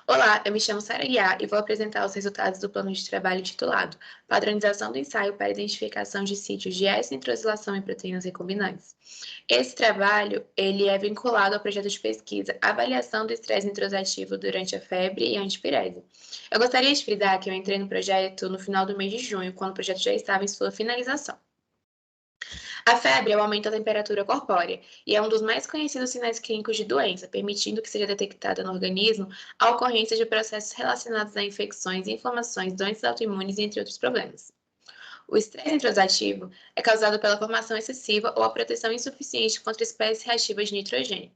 Olá, eu me chamo Sara Guiar e vou apresentar os resultados do plano de trabalho titulado Padronização do ensaio para identificação de sítios de S-nitrosilação em proteínas recombinantes. Esse trabalho, ele é vinculado ao projeto de pesquisa Avaliação do estresse nitrosativo durante a febre e antipirese. Eu gostaria de frisar que eu entrei no projeto no final do mês de junho, quando o projeto já estava em sua finalização. A febre é o aumento da temperatura corpórea e é um dos mais conhecidos sinais clínicos de doença, permitindo que seja detectada no organismo a ocorrência de processos relacionados a infecções, inflamações, doenças autoimunes, entre outros problemas. O estresse nitrosativo é causado pela formação excessiva ou a proteção insuficiente contra espécies reativas de nitrogênio.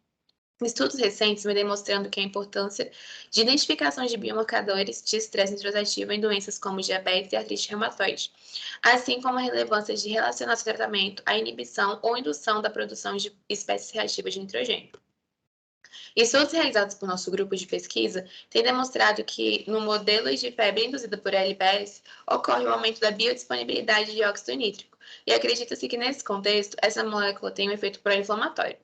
Estudos recentes vêm demonstrando que a importância de identificação de biomarcadores de estresse nitrosativo em doenças como diabetes e artrite reumatoide, assim como a relevância de relacionar o tratamento à inibição ou indução da produção de espécies reativas de nitrogênio. Estudos realizados por nosso grupo de pesquisa têm demonstrado que, no modelo de febre induzida por LPS, ocorre o aumento da biodisponibilidade de óxido nítrico, e acredita-se que, nesse contexto, essa molécula tem um efeito pró-inflamatório.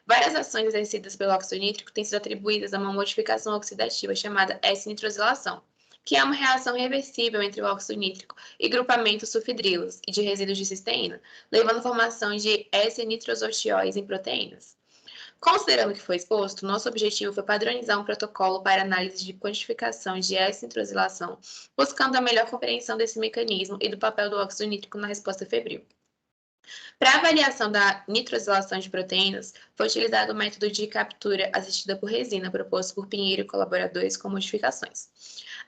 Várias ações exercidas pelo óxido nítrico têm sido atribuídas a uma modificação oxidativa chamada S-nitrosilação, que é uma reação reversível entre o óxido nítrico e grupamentos sulfidrilos e de resíduos de cisteína, levando à formação de S-nitrosotióis em proteínas. Considerando o que foi exposto, nosso objetivo foi padronizar um protocolo para análise de quantificação de S-nitrosilação, buscando a melhor compreensão desse mecanismo e do papel do óxido nítrico na resposta febril. Para a avaliação da nitrosilação de proteínas, foi utilizado o método de captura assistida por resina proposto por Pinheiro e colaboradores com modificações.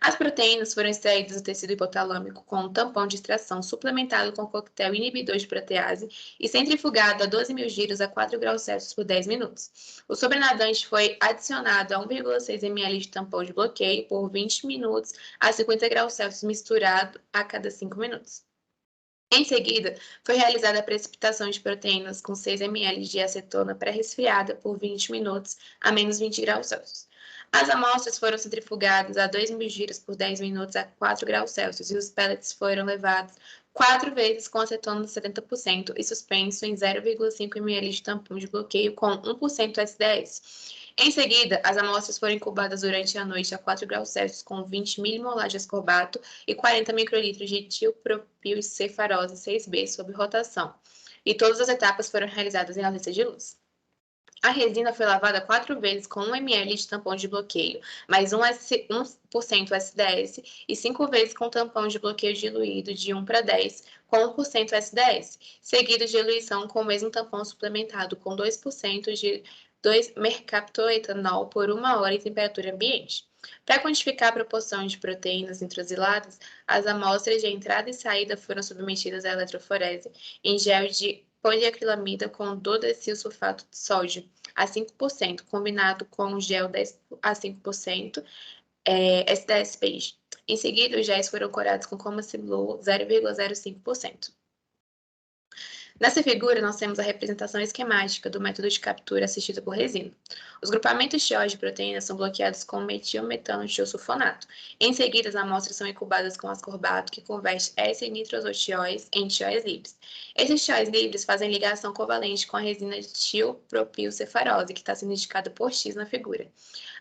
As proteínas foram extraídas do tecido hipotalâmico com um tampão de extração suplementado com coquetel inibidor de protease e centrifugado a 12.000 giros a 4 graus Celsius por 10 minutos. O sobrenadante foi adicionado a 1,6 ml de tampão de bloqueio por 20 minutos a 50 graus Celsius misturado a cada 5 minutos. Em seguida, foi realizada a precipitação de proteínas com 6 ml de acetona pré-resfriada por 20 minutos a menos 20 graus Celsius. As amostras foram centrifugadas a 2.000 giros por 10 minutos a 4 graus Celsius e os pellets foram levados 4 vezes com acetona de 70% e suspenso em 0,5 ml de tampão de bloqueio com 1% SDS. Em seguida, as amostras foram incubadas durante a noite a 4 graus Celsius com 20 milimolar de ascorbato e 40 microlitros de tilpropilcefarose 6B sob rotação, e todas as etapas foram realizadas em ausência de luz. A resina foi lavada 4 vezes com 1 ml de tampão de bloqueio, mais 1% SDS, e 5 vezes com tampão de bloqueio diluído de 1 para 10, com 1% SDS, seguido de diluição com o mesmo tampão suplementado com 2% de 2-mercaptoetanol por 1 hora em temperatura ambiente. Para quantificar a proporção de proteínas nitrosiladas, as amostras de entrada e saída foram submetidas à eletroforese em gel de poliacrilamida com dodecilsulfato de sódio a 5%, combinado com gel 10 a 5%, SDS-PI. Em seguida, os géis foram corados com Comasi Blue 0,05%. Nessa figura, nós temos a representação esquemática do método de captura assistido por resina. Os grupamentos TIOs de proteínas são bloqueados com metilmetano tiosulfonato. Em seguida, as amostras são incubadas com ascorbato, que converte S-nitrosotióis em tióis livres. Esses tióis livres fazem ligação covalente com a resina de tilpropilcefarose, que está sendo indicada por X na figura.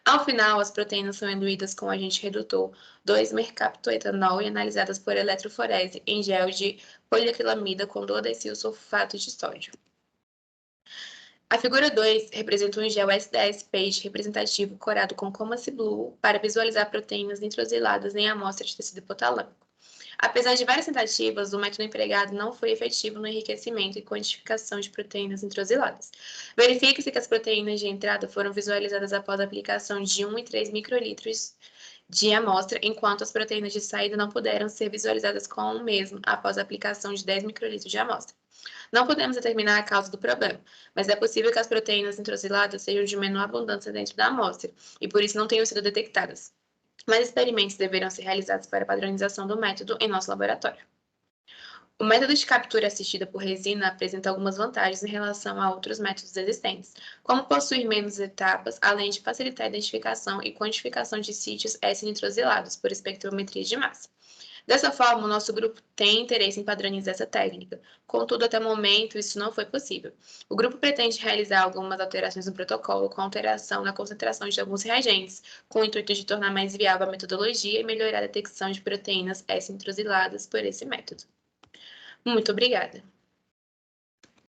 Ao final, as proteínas são diluídas com agente redutor 2-mercaptoetanol e analisadas por eletroforese em gel de poliacrilamida com dodecilsulfato de sódio. A figura 2 representa um gel SDS-PAGE representativo corado com Comasi Blue para visualizar proteínas nitrosiladas em amostra de tecido hipotalâmico. Apesar de várias tentativas, o método empregado não foi efetivo no enriquecimento e quantificação de proteínas nitrosiladas. Verifique-se que as proteínas de entrada foram visualizadas após a aplicação de 1 e 3 microlitros de amostra, enquanto as proteínas de saída não puderam ser visualizadas com o mesmo após a aplicação de 10 microlitros de amostra. Não podemos determinar a causa do problema, mas é possível que as proteínas nitrosiladas sejam de menor abundância dentro da amostra e por isso não tenham sido detectadas. Mais experimentos deverão ser realizados para a padronização do método em nosso laboratório. O método de captura assistida por resina apresenta algumas vantagens em relação a outros métodos existentes, como possuir menos etapas, além de facilitar a identificação e quantificação de sítios S-nitrosilados por espectrometria de massa. Dessa forma, o nosso grupo tem interesse em padronizar essa técnica, contudo, até o momento, isso não foi possível. O grupo pretende realizar algumas alterações no protocolo, com alteração na concentração de alguns reagentes, com o intuito de tornar mais viável a metodologia e melhorar a detecção de proteínas S-nitrosiladas por esse método. Muito obrigada!